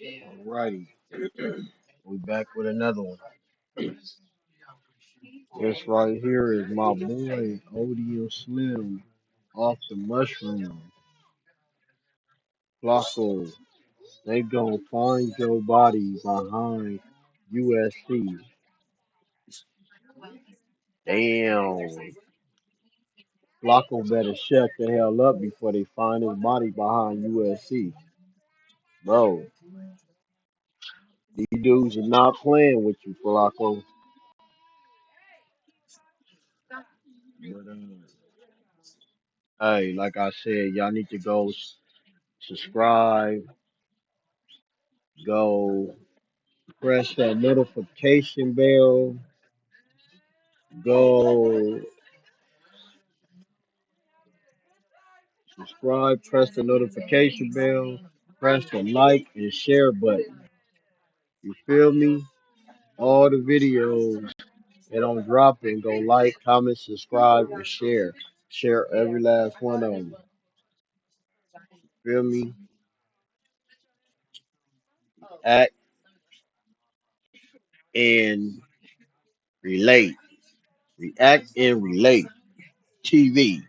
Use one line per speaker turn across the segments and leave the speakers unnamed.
Alrighty, we back with another one. This right here is my boy ODM Slim off the mushroom. Flakko. They gonna find your body behind USC. Damn. Flacco better shut the hell up before they find his body behind USC. Bro, these dudes are not playing with you, Flacco. But, hey, like I said, y'all need to go subscribe, go press that notification bell, go subscribe, press the notification bell, press the like and share button. You feel me? All the videos that I'm dropping, go like, comment, subscribe, and share. Share every last one of them. Feel me? Act and relate. React and relate. TV.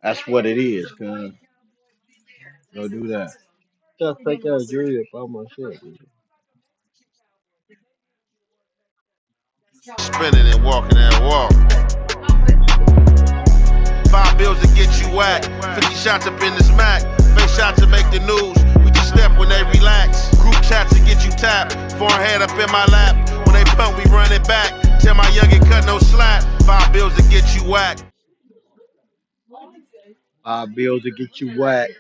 That's what it is, cuz. Go do that. Just fake ass jury up on my shit.
Spinning and walking that walk. 5 bills to get you whacked. 50 shots up in this Mac. Face shots to make the news. We just step when they relax. Group chats to get you tapped. Forehead up in my lap. When they pump, we run it back. Tell my youngin' cut no slack. 5 bills to get you whacked.
5 bills to get you whacked.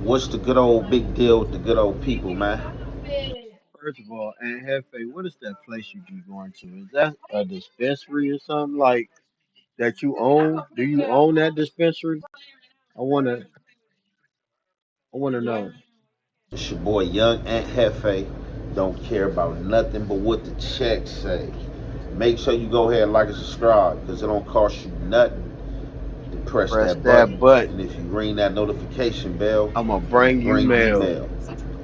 What's the good old big deal with the good old people, man?
First of all, Aunt Hefe, what is that place you be going to? Is that a dispensary or something like that you own? Do you own that dispensary? I wanna, I wanna know.
It's your boy Young Aunt Hefe. Don't care about nothing but what the checks say. Make sure you go ahead and like and subscribe because it don't cost you nothing to press
Press
that
that
button. And
button.
if you ring that notification bell,
I'ma
it'll
bring you
bring you
mail.
mail.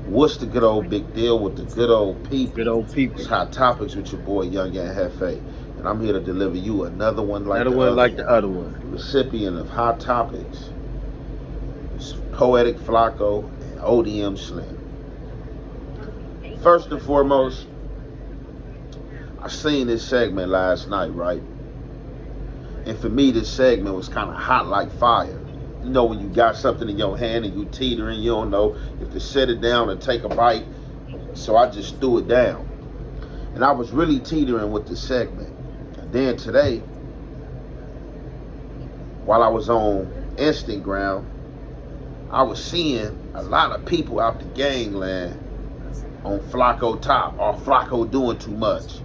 What's the good old big deal with the good old
Good
people?
old people.
It's Hot Topics with your boy Young Aunt Hefe. And I'm here to deliver you another one like
Another
the
one
other
like the
one.
other one.
The recipient of Hot Topics is Poetic Flakko and ODM Slim. First and foremost, I seen this segment last night, right? And for me, this segment was kind of hot like fire. You know, when you got something in your hand and you teetering, you don't know if to set it down or take a bite. So I just threw it down. And I was really teetering with the segment. And then today, while I was on Instagram, I was seeing a lot of people out the gangland on Flacco top, or Flacco doing too much,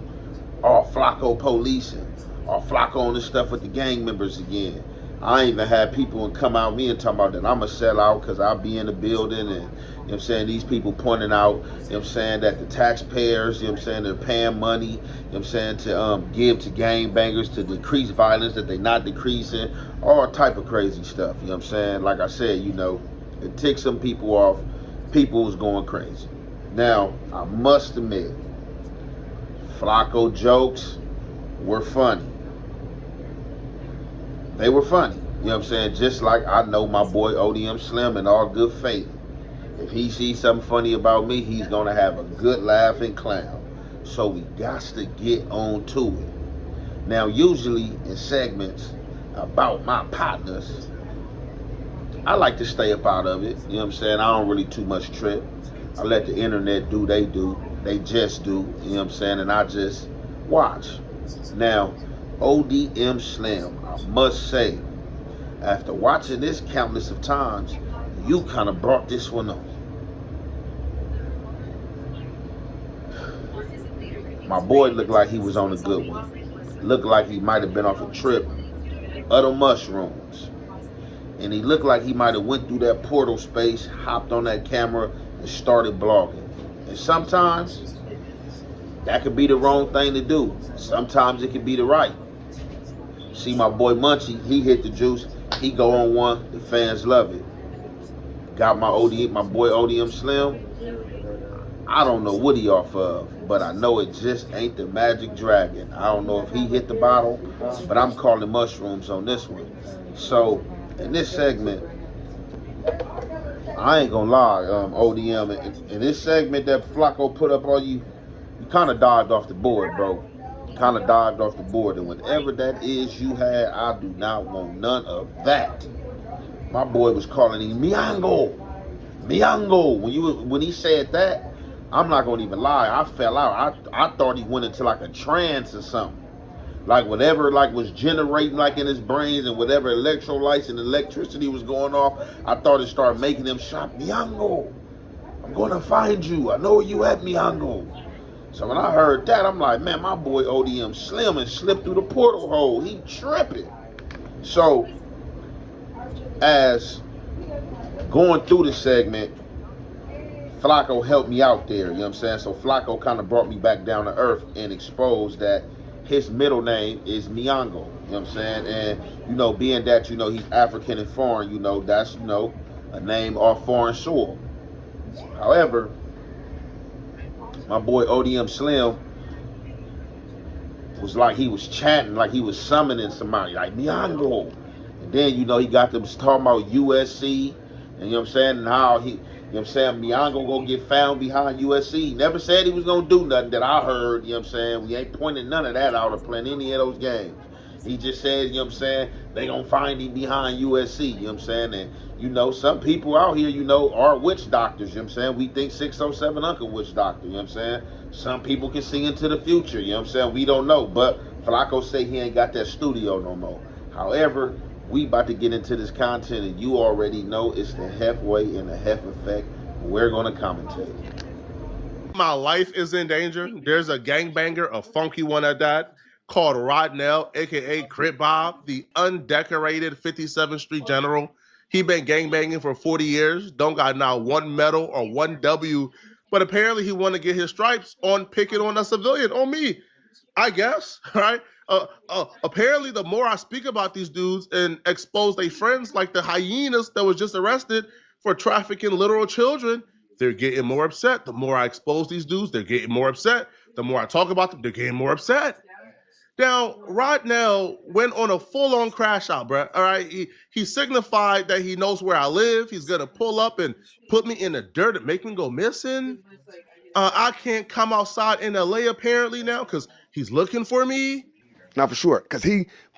or Flacco policing, or Flacco on this stuff with the gang members again. I even had people come out me and talk about that I'm a sellout because I'll be in the building and you know what I'm saying, these people pointing out, you know what I'm saying, that the taxpayers, you know what I'm saying, they're paying money, you know what I'm saying, to give to gang bangers to decrease violence, that they not decreasing, all type of crazy stuff, you know what I'm saying. Like I said, you know, it ticks some people off. People was going crazy. Now, I must admit, Flacco jokes were funny. They were funny. You know what I'm saying? Just like I know my boy ODM Slim in all good faith. If he sees something funny about me, he's going to have a good laugh and clown. So we got to get on to it. Now, usually in segments about my partners, I like to stay up out of it. You know what I'm saying? I don't really too much trip. I let the internet do they do. They just do. You know what I'm saying? And I just watch. Now, ODM Slim, I must say, after watching this countless of times, you kind of brought this one on. My boy looked like he was on a good one. Looked like he might have been off a trip of the mushrooms. And he looked like he might have went through that portal space, hopped on that camera, and started blogging. And sometimes That could be the wrong thing to do. Sometimes it could be the right. See my boy Munchie, he hit the juice. He go on one. The fans love it. Got my boy ODM Slim. I don't know what he off of, but I know it just ain't the Magic Dragon. I don't know if he hit the bottle, but I'm calling mushrooms on this one. So in this segment, I ain't gonna lie, ODM. In this segment that Flakko put up on you, you kind of dived off the board, bro. Kind of dived off the board, and whatever that is you had, I do not want none of that. My boy was calling him Miango, Miango. When he said that, I'm not gonna even lie. I fell out. I thought he went into like a trance or something. Like whatever like was generating like in his brains and whatever electrolytes and electricity was going off, I thought it started making him shout, Miango, I'm gonna find you. I know where you at, Miango. So when I heard that, I'm like, man, my boy ODM Slim and slipped through the portal hole. He tripping. So as going through the segment, Flakko helped me out there, you know what I'm saying? So Flakko kind of brought me back down to earth and exposed that his middle name is Miango, you know what I'm saying? And, being that, he's African and foreign, that's, a name off foreign soil. However, my boy ODM Slim was like he was chanting, like he was summoning somebody, like Miango. And then, he got them talking about USC, and you know what I'm saying, and how he, Miango gonna get found behind USC. He never said he was gonna do nothing that I heard, you know what I'm saying. We ain't pointing none of that out or playing any of those games. He just said, you know what I'm saying, they gonna find him behind USC, you know what I'm saying? And some people out here, are witch doctors, you know what I'm saying? We think 607 Uncle witch doctor, you know what I'm saying? Some people can see into the future, you know what I'm saying? We don't know. But Flakko say he ain't got that studio no more. However, we about to get into this content and you already know it's the Hef way and the Hef effect. We're gonna commentate.
My life is in danger. There's a gangbanger, a funky one at that, called Rodnell, aka Crip Bob, the undecorated 57th Street General. He been gangbanging for 40 years, don't got now one medal or one W, but apparently he want to get his stripes on picking on a civilian, on me. I guess, right? Apparently, the more I speak about these dudes and expose their friends, like the hyenas that was just arrested for trafficking literal children, they're getting more upset. The more I expose these dudes, they're getting more upset. The more I talk about them, they're getting more upset. Now, Rodnell went on a full-on crash out, bro. All right, he signified that he knows where I live. He's gonna pull up and put me in the dirt and make me go missing. I can't come outside in LA apparently now because he's looking for me.
Not for sure, because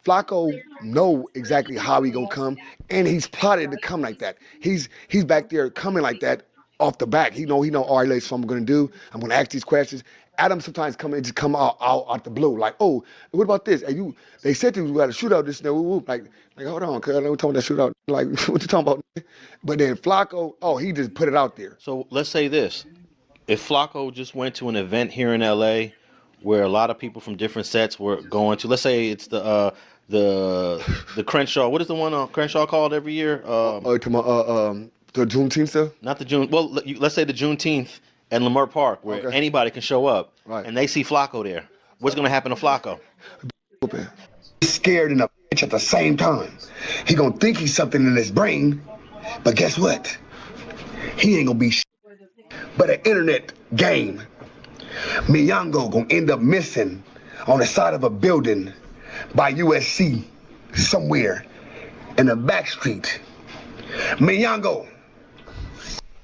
Flacco know exactly how he gonna come, and he's plotted to come like that. He's back there coming like that off the back. He know. All right, ladies, so I'm gonna do. I'm gonna ask these questions. Adam sometimes come out the blue, like, oh, what about this? And they said to you, we got a shootout this day. Like, hold on, cuz, we're talking about that shootout. Like, what you talking about? But then Flacco, oh, he just put it out there.
So let's say this: if Flacco just went to an event here in LA where a lot of people from different sets were going to, let's say it's the Crenshaw. What is the one on Crenshaw called every year?
To my the Juneteenth stuff.
Not the June. Well, let's say the Juneteenth at Lamert Park, where
Okay,
anybody can show up,
right.
and they see Flacco there. What's going to happen to Flacco?
Open. He's scared and a bitch at the same time. He gonna think he's something in his brain, but guess what? He ain't gonna be but an internet game. Miyango gonna end up missing on the side of a building by USC somewhere in a back street. Miyango,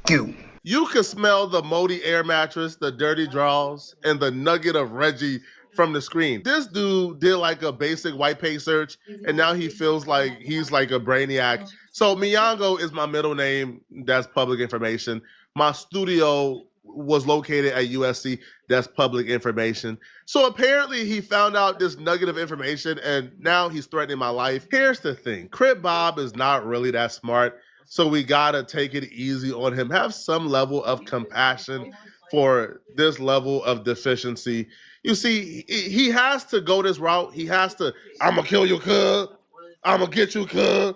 you.
You could smell the moldy air mattress, the dirty drawers, and the nugget of Reggie from the screen. This dude did like a basic white page search, and now he feels like he's like a brainiac. So Miyango is my middle name. That's public information. My studio was located at USC. That's public information. So apparently he found out this nugget of information, and now he's threatening my life. Here's the thing. Crip Bob is not really that smart. So we gotta take it easy on him. Have some level of compassion for this level of deficiency. You see, he has to go this route. He has to, I'm gonna kill you, cuz. I'm gonna get you, cuz.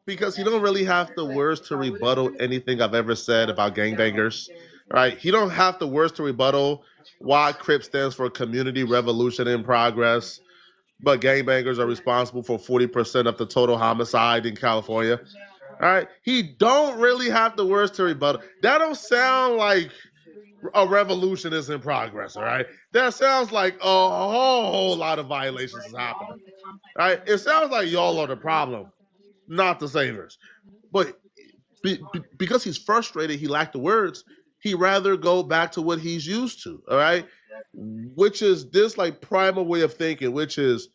Because he don't really have the words to rebuttal anything I've ever said about gangbangers. right? He don't have the words to rebuttal why CRIP stands for Community Revolution in Progress, but gangbangers are responsible for 40% of the total homicide in California. All right, he don't really have the words to rebuttal. That don't sound like a revolution is in progress. All right, that sounds like a whole lot of violations is happening. All right, it sounds like y'all are the problem, not the saviors. But because he's frustrated, he lacked the words. He rather go back to what he's used to. All right, which is this like primal way of thinking, which is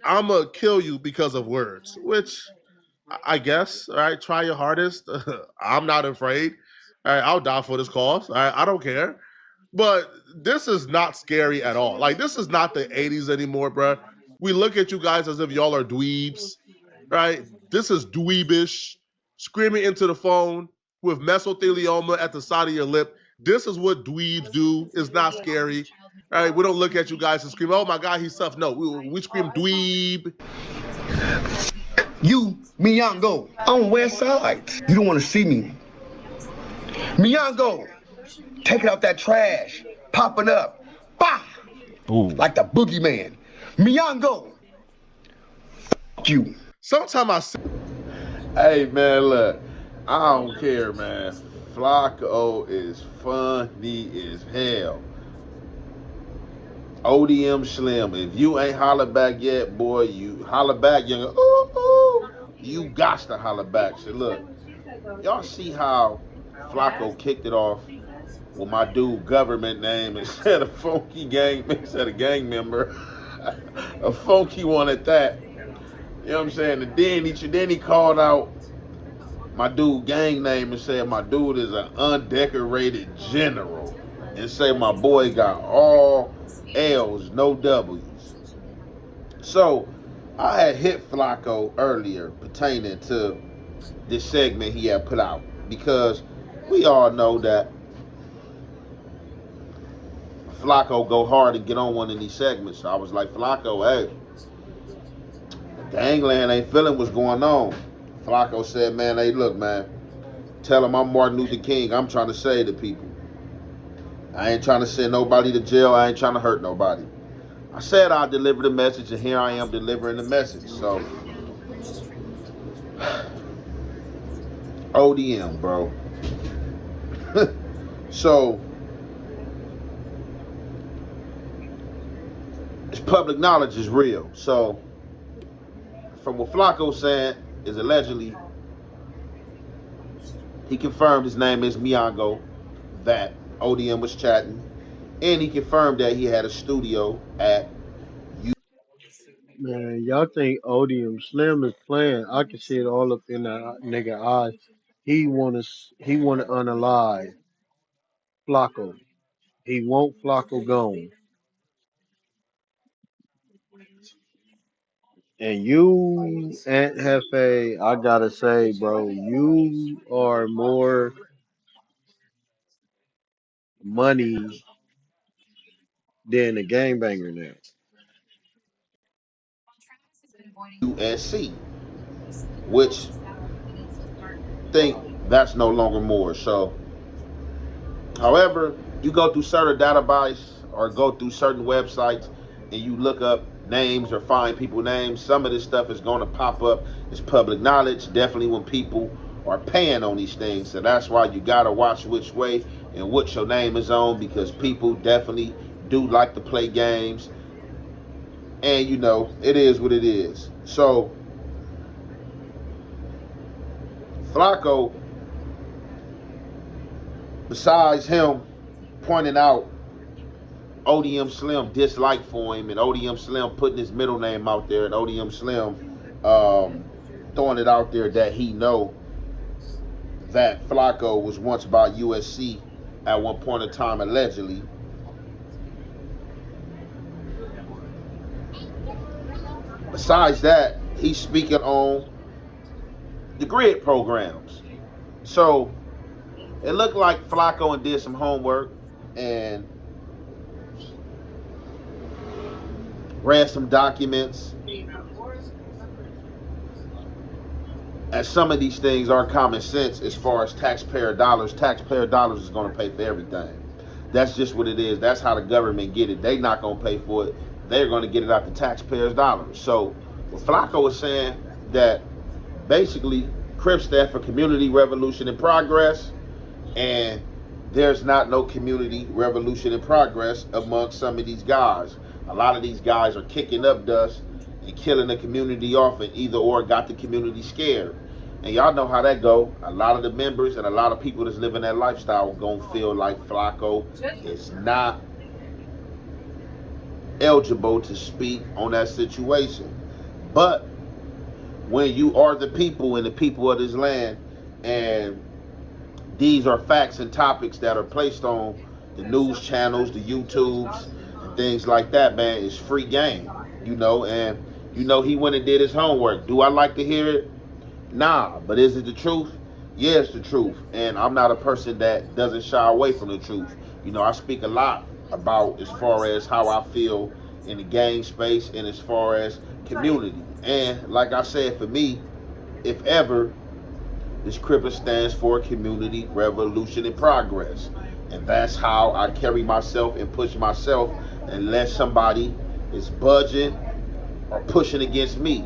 I'm gonna kill you because of words. Which I guess, all right, try your hardest. I'm not afraid. All right, I'll die for this cause. All right, I don't care. But this is not scary at all. Like, this is not the 80s anymore, bro. We look at you guys as if y'all are dweebs, right? This is dweebish, screaming into the phone with mesothelioma at the side of your lip. This is what dweebs do. It's not scary. All right, we don't look at you guys and scream, oh my God, he's tough. No, we scream dweeb.
You, Miyango, on West Side. You don't want to see me. Miyango, taking out that trash, popping up. Bah!
Ooh.
Like the boogeyman. Miyango, you.
Sometimes I see
Hey man, look, I don't care, man. Flacco is funny as hell. ODM Slim, if you ain't holler back yet, boy, you holler back, young. Ooh, ooh. You got to holler back. So look, y'all see how Flacco kicked it off with my dude government name instead of funky gang, instead of gang member, a funky one at that. You know what I'm saying? And then he called out my dude gang name and said my dude is an undecorated general, and say my boy got all L's, no W's. So I had hit Flacco earlier pertaining to this segment he had put out because we all know that Flacco go hard and get on one of these segments. So I was like, Flacco, hey, the gangland ain't feeling what's going on. Flacco said, man, hey, look, man, tell him I'm Martin Luther King. I'm trying to save the people. I ain't trying to send nobody to jail. I ain't trying to hurt nobody. I said I'd deliver the message, and here I am delivering the message. So, ODM, bro. So, it's public knowledge is real. So, from what Flacco said, is allegedly he confirmed his name is Miyango, that ODM was chatting, and he confirmed that he had a studio at
Man, y'all think Odium Slim is playing? I can see it all up in that nigga eyes. He wanna unalive Flacco. He want Flacco gone. And you, Aunt Hefe, I gotta say, bro, you are more money than a gangbanger now.
USC, which think that's no longer more. So, however, you go through certain database or go through certain websites and you look up names or find people names, some of this stuff is going to pop up. It's public knowledge, definitely when people are paying on these things. So that's why you got to watch which way and what your name is on, because people definitely do like to play games. And you know, it is what it is. So, Flacco, besides him pointing out ODM Slim dislike for him, and ODM Slim putting his middle name out there, and ODM Slim throwing it out there that he know that Flacco was once by USC at one point in time, allegedly. Besides that, he's speaking on the grid programs. So it looked like Flacco and did some homework and read some documents And some of these things are common sense as far as taxpayer dollars. Taxpayer dollars is going to pay for everything. That's just what it is. That's how the government get it. They not going to pay for it. They're going to get it out the taxpayers' dollars. So what Flakko was saying that basically Crip stand for Community Revolution in Progress, and there's not no community revolution in progress among some of these guys. A lot of these guys are kicking up dust and killing the community off, and either or got the community scared. And y'all know how that go. A lot of the members and a lot of people that's living that lifestyle gonna feel like Flakko is not eligible to speak on that situation. But when you are the people and the people of this land, and these are facts and topics that are placed on the news channels, the YouTubes, and things like that, man, it's free game, and he went and did his homework. Do I like to hear it? Nah, but is it the truth? Yeah, it's the truth. And I'm not a person that doesn't shy away from the truth. I speak a lot about as far as how I feel in the game space and as far as community. And like I said, for me, if ever, this CRIPA stands for Community Revolution in Progress. And that's how I carry myself and push myself unless somebody is budging or pushing against me.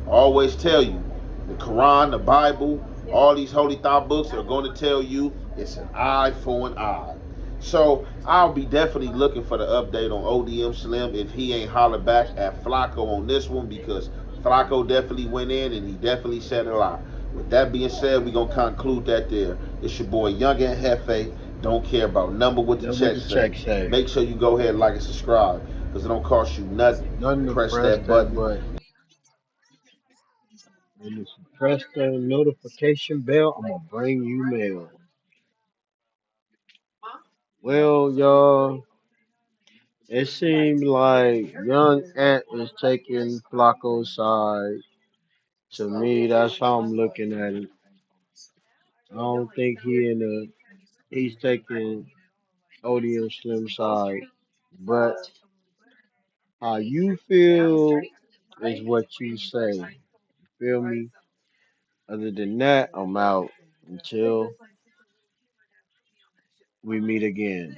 I always tell you, the Quran, the Bible, all these holy thought books are going to tell you it's an eye for an eye. So I'll be definitely looking for the update on ODM Slim if he ain't holler back at Flakko on this one, because Flakko definitely went in and he definitely said a lot. With that being said, we're going to conclude that there. It's your boy Young and Hefe. Don't care about number what the
Then what
check
the
say.
check say?
Make sure you go ahead and like and subscribe, because it don't cost you nothing.
Nothing to
Press
press
that
that
button.
button. And if you press the notification bell, I'm gonna bring you mail. Well, y'all, it seems like Young Ant is taking Flacco's side. To me, that's how I'm looking at it. I don't think he's taking ODM Slim side. But how you feel is what you say. Feel me? Other than that, I'm out until we meet again.